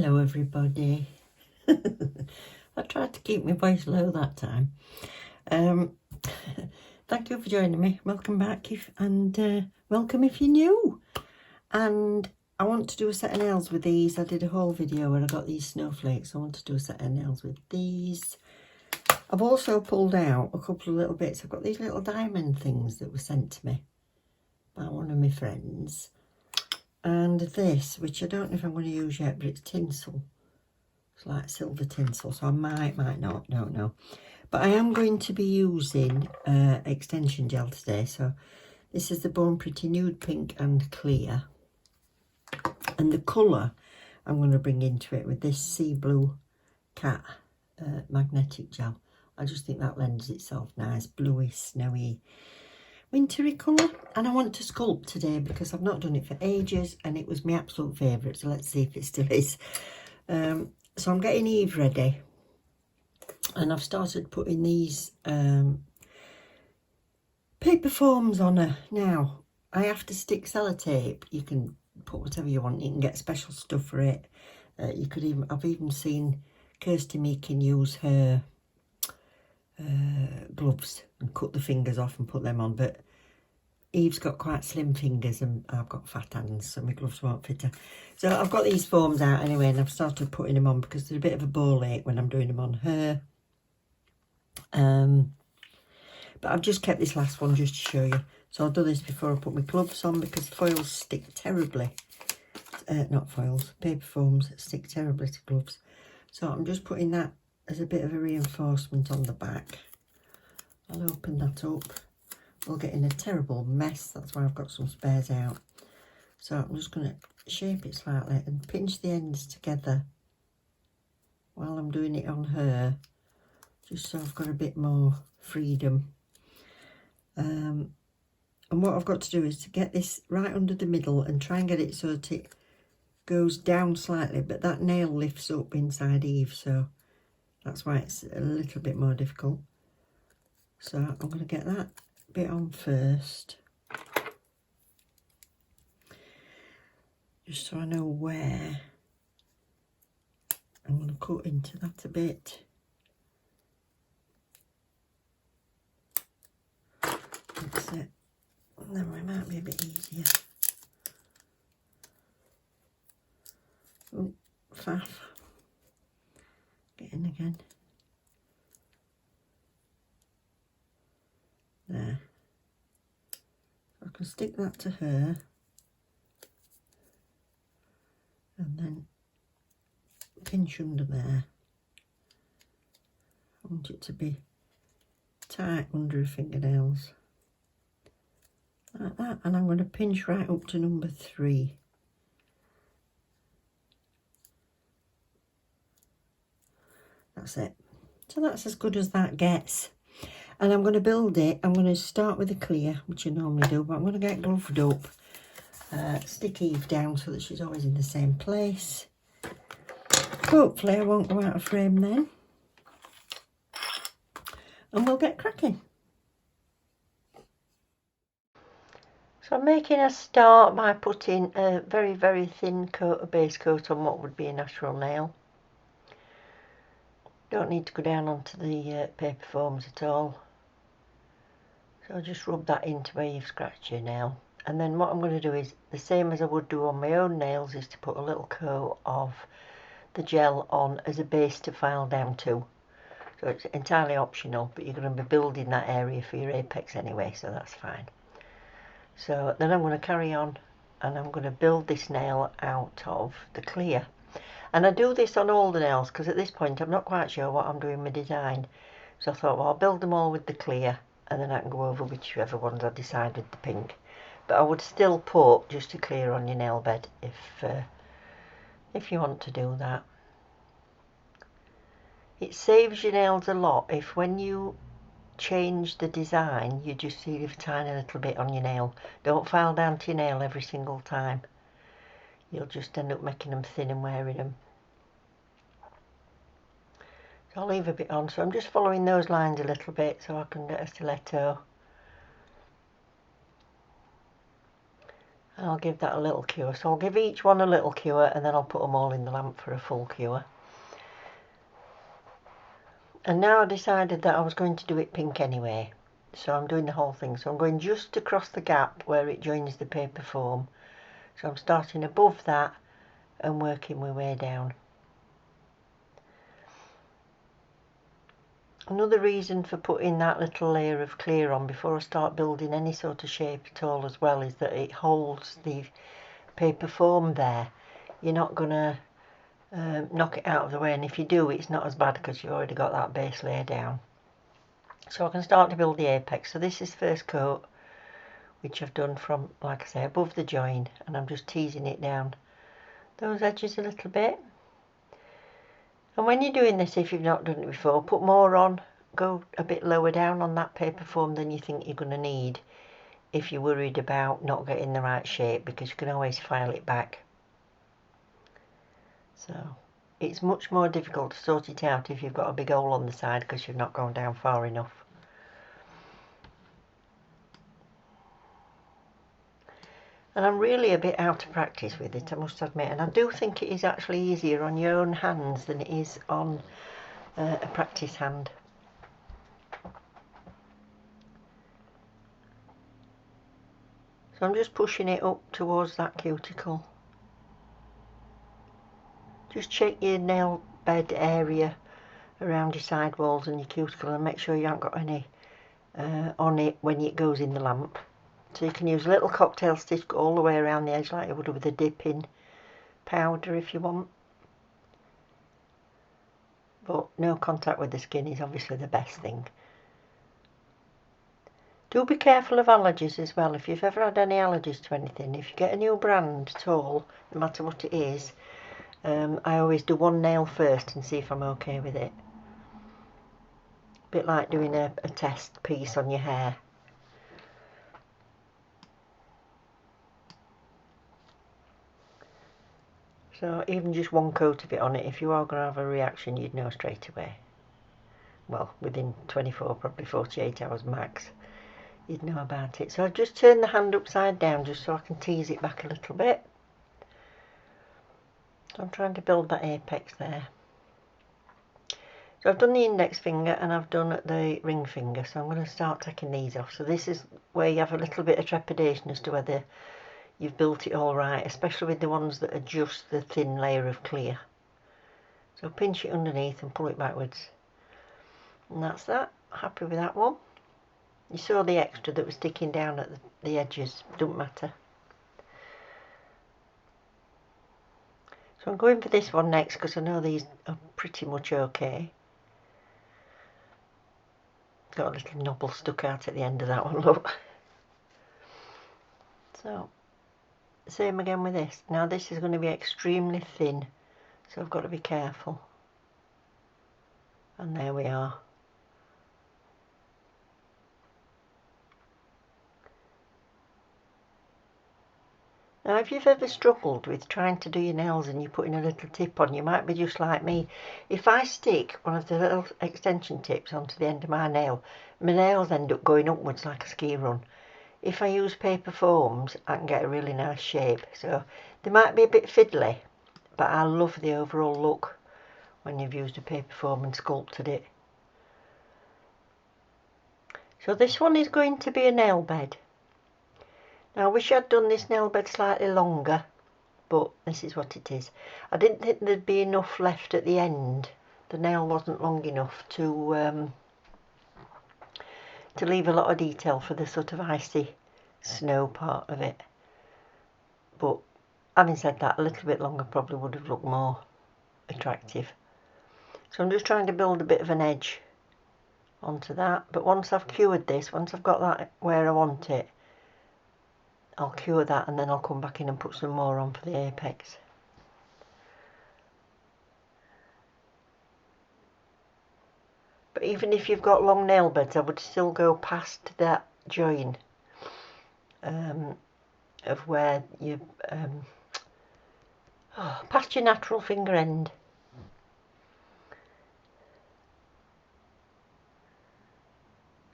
Hello everybody. I tried to keep my voice low that time. Thank you for joining me. Welcome back and welcome if you're new. And I want to do a set of nails with these. I did a whole video where I got these snowflakes. I want to do a set of nails with these. I've also pulled out a couple of little bits. I've got these little diamond things that were sent to me by one of my friends. And this, which I don't know if I'm going to use yet, but it's tinsel. It's like silver tinsel, so I might not, don't know. But I am going to be using extension gel today. So this is the Born Pretty Nude Pink and Clear. And the colour I'm going to bring into it with this Sea Blue Cat magnetic gel. I just think that lends itself nice, bluey, snowy, wintry colour. And I want to sculpt today because I've not done it for ages and it was my absolute favourite, so let's see if it still is. So I'm getting Eve ready and I've started putting these paper foams on her. Now I have to stick sellotape. You can put whatever you want, you can get special stuff for it. You could even, I've even seen Kirsty Meakin use her gloves and cut the fingers off and put them on, but Eve's got quite slim fingers and I've got fat hands, so my gloves won't fit her. So I've got these foams out anyway and I've started putting them on because they're a bit of a ball ache when I'm doing them on her. But I've just kept this last one just to show you. So I'll do this before I put my gloves on because foils stick terribly. Not foils, paper foams stick terribly to gloves. So I'm just putting that as a bit of a reinforcement on the back. I'll open that up. We'll get in a terrible mess. That's why I've got some spares out. So I'm just going to shape it slightly and pinch the ends together while I'm doing it on her, just so I've got a bit more freedom. And what I've got to do is to get this right under the middle and try and get it so that it goes down slightly, but that nail lifts up inside Eve, so that's why it's a little bit more difficult. So I'm going to get that bit on first, just so I know where I'm going to cut into that a bit. That's it. And then it might be a bit easier. Oh, faff. Get in again. There. I can stick that to her and then pinch under there. I want it to be tight under her fingernails like that, and I'm going to pinch right up to number 3. That's it. So that's as good as that gets. And I'm going to build it. I'm going to start with the clear, which I normally do, but I'm going to get gloved up. Stick Eve down so that she's always in the same place. Hopefully I won't go out of frame then. And we'll get cracking. So I'm making a start by putting a very, very thin coat of base coat on what would be a natural nail. Don't need to go down onto the paper foams at all. So I'll just rub that into where you've scratched your nail. And then what I'm going to do is the same as I would do on my own nails, is to put a little coat of the gel on as a base to file down to. So it's entirely optional, but you're going to be building that area for your apex anyway, so that's fine. So then I'm going to carry on and I'm going to build this nail out of the clear. And I do this on all the nails because at this point I'm not quite sure what I'm doing with my design. So I thought, well, I'll build them all with the clear and then I can go over whichever ones I decide with the pink. But I would still put just a clear on your nail bed if you want to do that. It saves your nails a lot if when you change the design you just leave a tiny little bit on your nail. Don't file down to your nail every single time. You'll just end up making them thin and wearing them. So I'll leave a bit on. So I'm just following those lines a little bit so I can get a stiletto. And I'll give that a little cure. So I'll give each one a little cure and then I'll put them all in the lamp for a full cure. And now I decided that I was going to do it pink anyway. So I'm doing the whole thing. So I'm going just across the gap where it joins the paper foam. So I'm starting above that and working my way down. Another reason for putting that little layer of clear on before I start building any sort of shape at all as well is that it holds the paper foam there. You're not going to knock it out of the way, and if you do, it's not as bad because you've already got that base layer down. So I can start to build the apex. So this is the first coat, which I've done from, like I say, above the join, and I'm just teasing it down those edges a little bit. And when you're doing this, if you've not done it before, put more on, go a bit lower down on that paper foam than you think you're going to need if you're worried about not getting the right shape, because you can always file it back. So it's much more difficult to sort it out if you've got a big hole on the side because you've not gone down far enough. And I'm really a bit out of practice with it, I must admit, and I do think it is actually easier on your own hands than it is on a practice hand. So I'm just pushing it up towards that cuticle. Just check your nail bed area around your side walls and your cuticle and make sure you haven't got any on it when it goes in the lamp. So you can use a little cocktail stick all the way around the edge like you would with a dipping powder if you want. But no contact with the skin is obviously the best thing. Do be careful of allergies as well. If you've ever had any allergies to anything, if you get a new brand at all, no matter what it is, I always do one nail first and see if I'm okay with it. A bit like doing a test piece on your hair. So even just one coat of it on it, if you are going to have a reaction, you'd know straight away. Well, within 24, probably 48 hours max, you'd know about it. So I've just turned the hand upside down just so I can tease it back a little bit. So I'm trying to build that apex there. So I've done the index finger and I've done the ring finger, so I'm going to start taking these off. So this is where you have a little bit of trepidation as to whether you've built it all right, especially with the ones that are just the thin layer of clear. So pinch it underneath and pull it backwards. And that's that. Happy with that one. You saw the extra that was sticking down at the edges, don't matter. So I'm going for this one next because I know these are pretty much okay. Got a little knobble stuck out at the end of that one, look. So, same again with this. Now this is going to be extremely thin, so I've got to be careful. And there we are. Now if you've ever struggled with trying to do your nails and you're putting a little tip on, you might be just like me. If I stick one of the little extension tips onto the end of my nails end up going upwards like a ski run. If I use paper foams, I can get a really nice shape. So they might be a bit fiddly, but I love the overall look when you've used a paper foam and sculpted it. So this one is going to be a nail bed. Now I wish I'd done this nail bed slightly longer, but this is what it is. I didn't think there'd be enough left at the end. The nail wasn't long enough to leave a lot of detail for the sort of icy snow part of it. But having said that, a little bit longer probably would have looked more attractive. So I'm just trying to build a bit of an edge onto that. But once I've cured this, once I've got that where I want it, I'll cure that and then I'll come back in and put some more on for the apex. But even if you've got long nail beds, I would still go past that join of where you past your natural finger end.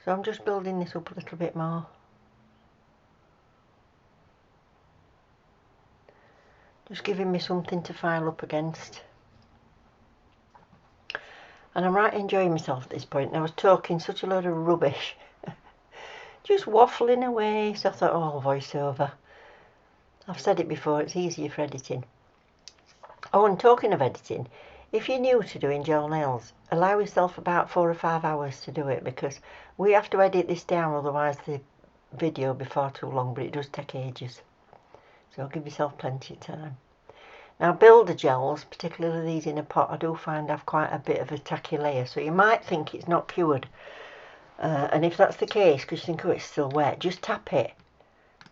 So I'm just building this up a little bit more. Just giving me something to file up against. And I'm right enjoying myself at this point. I was talking such a load of rubbish. Just waffling away. So I thought, oh, voiceover. I've said it before, it's easier for editing. Oh, and talking of editing, if you're new to doing gel nails, allow yourself about 4 or 5 hours to do it, because we have to edit this down, otherwise the video will be far too long, but it does take ages. So give yourself plenty of time. Now, builder gels, particularly these in a pot, I do find have quite a bit of a tacky layer, so you might think it's not cured. And if that's the case, because you think, oh, it's still wet, just tap it.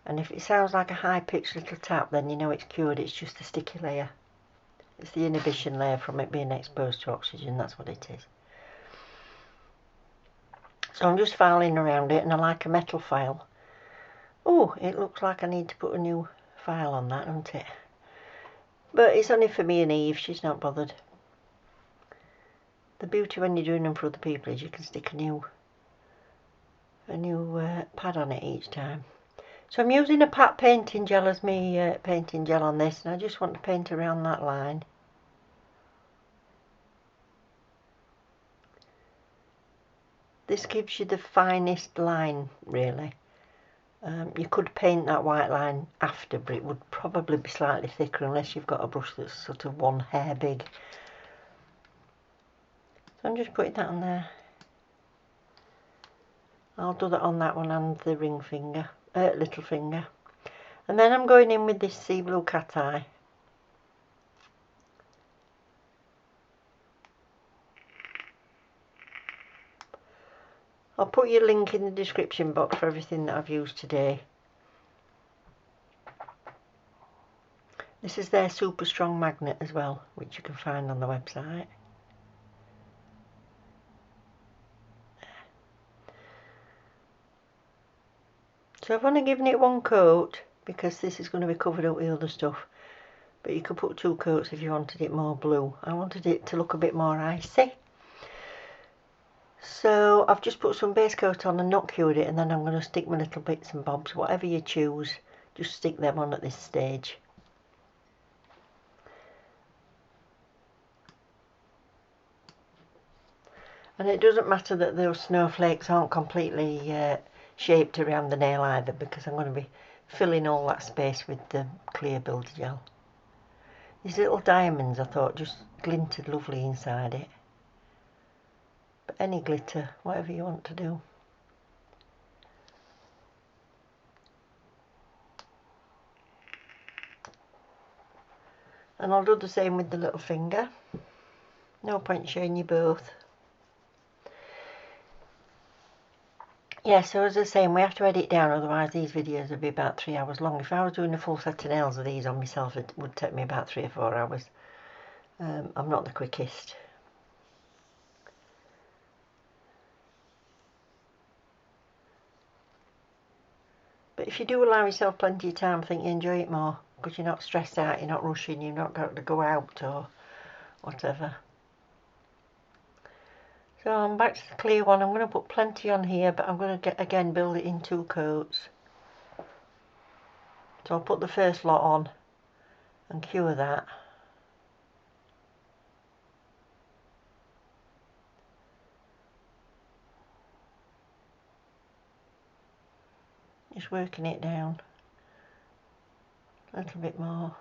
And if it sounds like a high-pitched little tap, then you know it's cured. It's just a sticky layer. It's the inhibition layer from it being exposed to oxygen, that's what it is. So I'm just filing around it, and I like a metal file. Oh, it looks like I need to put a new file on that, doesn't it? But it's only for me and Eve, she's not bothered. The beauty when you're doing them for other people is you can stick a new pad on it each time. So I'm using a pat painting gel as my painting gel on this, and I just want to paint around that line. This gives you the finest line, really. You could paint that white line after, but it would probably be slightly thicker unless you've got a brush that's sort of one hair big. So I'm just putting that on there. I'll do that on that one and the ring finger, little finger. And then I'm going in with this sea blue cat eye. I'll put your link in the description box for everything that I've used today. This is their super strong magnet as well, which you can find on the website. So I've only given it one coat because this is going to be covered up with other stuff. But you could put 2 coats if you wanted it more blue. I wanted it to look a bit more icy. So I've just put some base coat on and not cured it, and then I'm going to stick my little bits and bobs, whatever you choose, just stick them on at this stage. And it doesn't matter that those snowflakes aren't completely shaped around the nail either, because I'm going to be filling all that space with the clear builder gel. These little diamonds I thought just glinted lovely inside it. But any glitter, whatever you want to do. And I'll do the same with the little finger. No point showing you both. Yeah, so as I was saying, we have to edit down, otherwise these videos would be about 3 hours long. If I was doing a full set of nails of these on myself, it would take me about 3 or 4 hours. I'm not the quickest. But if you do allow yourself plenty of time, I think you enjoy it more, because you're not stressed out, you're not rushing, you've not got to go out or whatever. So I'm back to the clear one. I'm going to put plenty on here, but I'm going to again build it in 2 coats. So I'll put the first lot on and cure that. Just working it down a little bit more.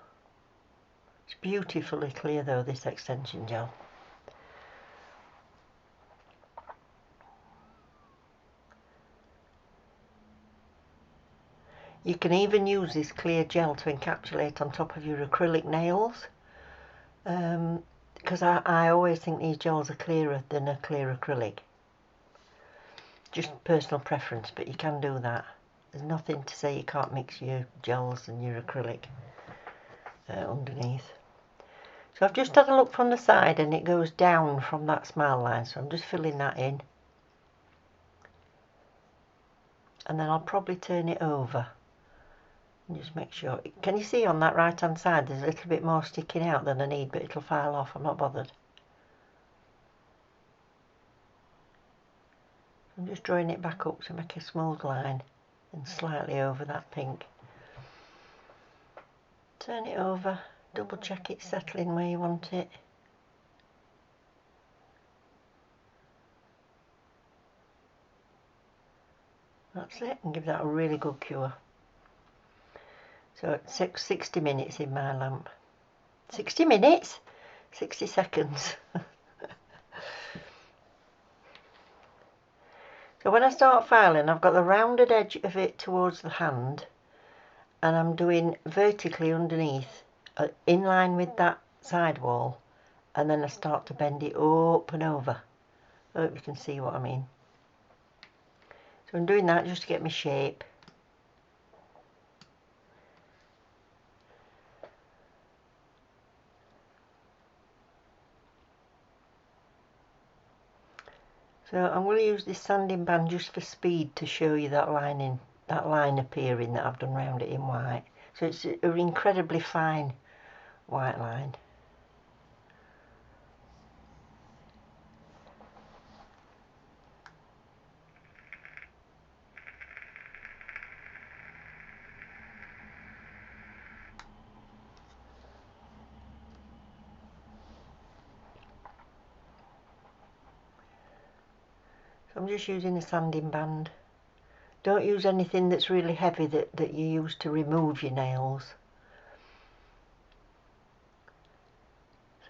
It's beautifully clear though, this extension gel. You can even use this clear gel to encapsulate on top of your acrylic nails, because I always think these gels are clearer than a clear acrylic. Just personal preference, but you can do that. There's nothing to say you can't mix your gels and your acrylic underneath. So I've just had a look from the side and it goes down from that smile line, so I'm just filling that in. And then I'll probably turn it over. And just make sure. Can you see on that right hand side there's a little bit more sticking out than I need, but it'll file off, I'm not bothered. I'm just drawing it back up to make a smooth line and slightly over that pink. Turn it over, double check it's settling where you want it. That's it, and give that a really good cure. So it's 60 minutes in my lamp. 60 minutes? 60 seconds. So when I start filing, I've got the rounded edge of it towards the hand, and I'm doing vertically underneath, in line with that side wall, and then I start to bend it up and over. I hope you can see what I mean. So I'm doing that just to get my shape. So I'm going to use this sanding band just for speed to show you that line appearing that I've done round it in white. So it's an incredibly fine white line. So I'm just using a sanding band. Don't use anything that's really heavy that you use to remove your nails.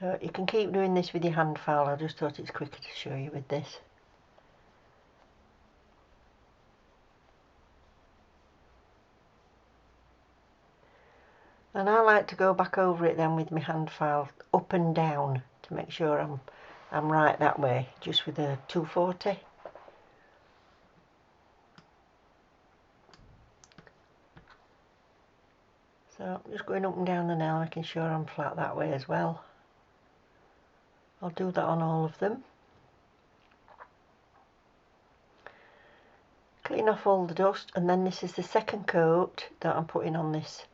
So you can keep doing this with your hand file. I just thought it's quicker to show you with this. And I like to go back over it then with my hand file up and down to make sure I'm right that way, just with a 240. So I'm just going up and down the nail, making sure I'm flat that way as well. I'll do that on all of them. Clean off all the dust, and then this is the second coat that I'm putting on this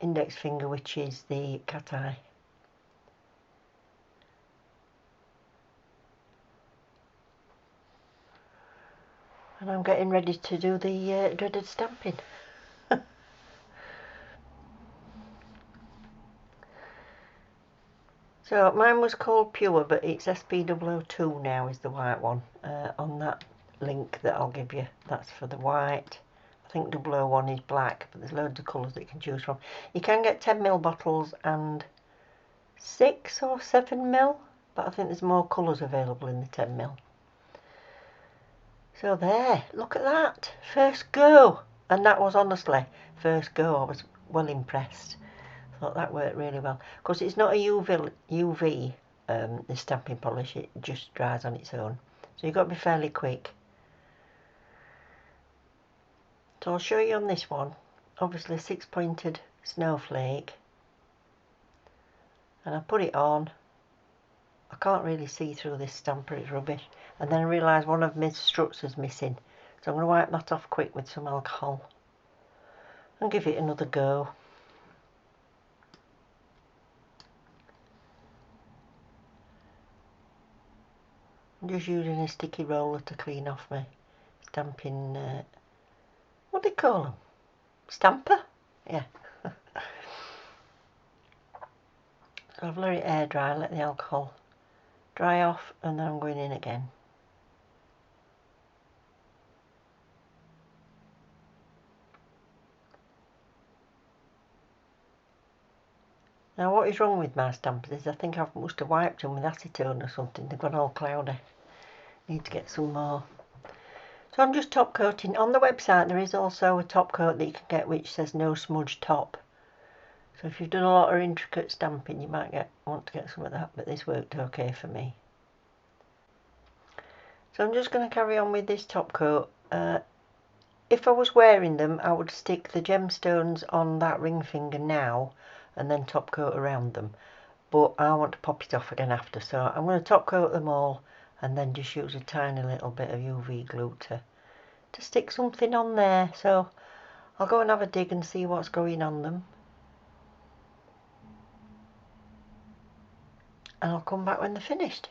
index finger, which is the cat eye. And I'm getting ready to do the dreaded stamping. So mine was called Pure, but it's SP002 now is the white one. On that link that I'll give you, that's for the white. I think 001 is black, but there's loads of colours that you can choose from. You can get 10ml bottles and 6 or 7ml, but I think there's more colours available in the 10ml. So there, look at that, first go. And that was honestly first go. I was well impressed. Thought that worked really well. Of course, it's not a UV the stamping polish, it just dries on its own. So you've got to be fairly quick. So I'll show you on this one, obviously a 6-pointed snowflake. And I put it on. I can't really see through this stamper, it's rubbish. And then I realised one of my struts is missing. So I'm going to wipe that off quick with some alcohol and give it another go. I'm just using a sticky roller to clean off my stamping, what do they call them? Stamper? Yeah. So I've let it air dry, let the alcohol dry off, and then I'm going in again. Now what is wrong with my stampers is I think I must have wiped them with acetone or something. They've gone all cloudy. Need to get some more. So I'm just top coating. On the website there is also a top coat that you can get which says no smudge top. So if you've done a lot of intricate stamping you might want to get some of that, but this worked okay for me. So I'm just going to carry on with this top coat. If I was wearing them I would stick the gemstones on that ring finger now and then top coat around them, but I want to pop it off again after, so I'm going to top coat them all and then just use a tiny little bit of UV glue to stick something on there. So I'll go and have a dig and see what's going on them, and I'll come back when they're finished.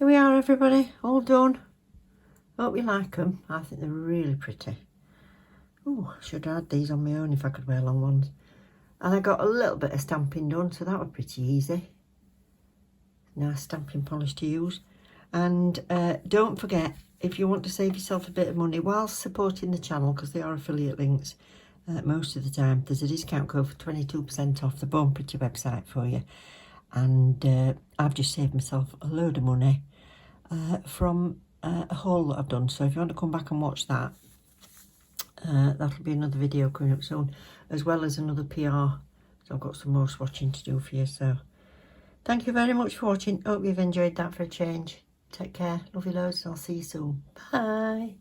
Here we are, everybody, all done. Hope you like them. I think they're really pretty. Oh, I should have had these on my own if I could wear long ones. And I got a little bit of stamping done, so that was pretty easy. Nice stamping polish to use. And don't forget, if you want to save yourself a bit of money whilst supporting the channel, because they are affiliate links most of the time, there's a discount code for 22% off the Born Pretty website for you. And I've just saved myself a load of money from a haul that I've done. So if you want to come back and watch that, that'll be another video coming up soon, as well as another PR. So I've got some more swatching to do for you. So thank you very much for watching. Hope you've enjoyed that for a change. Take care. Love you loads, and I'll see you soon. Bye.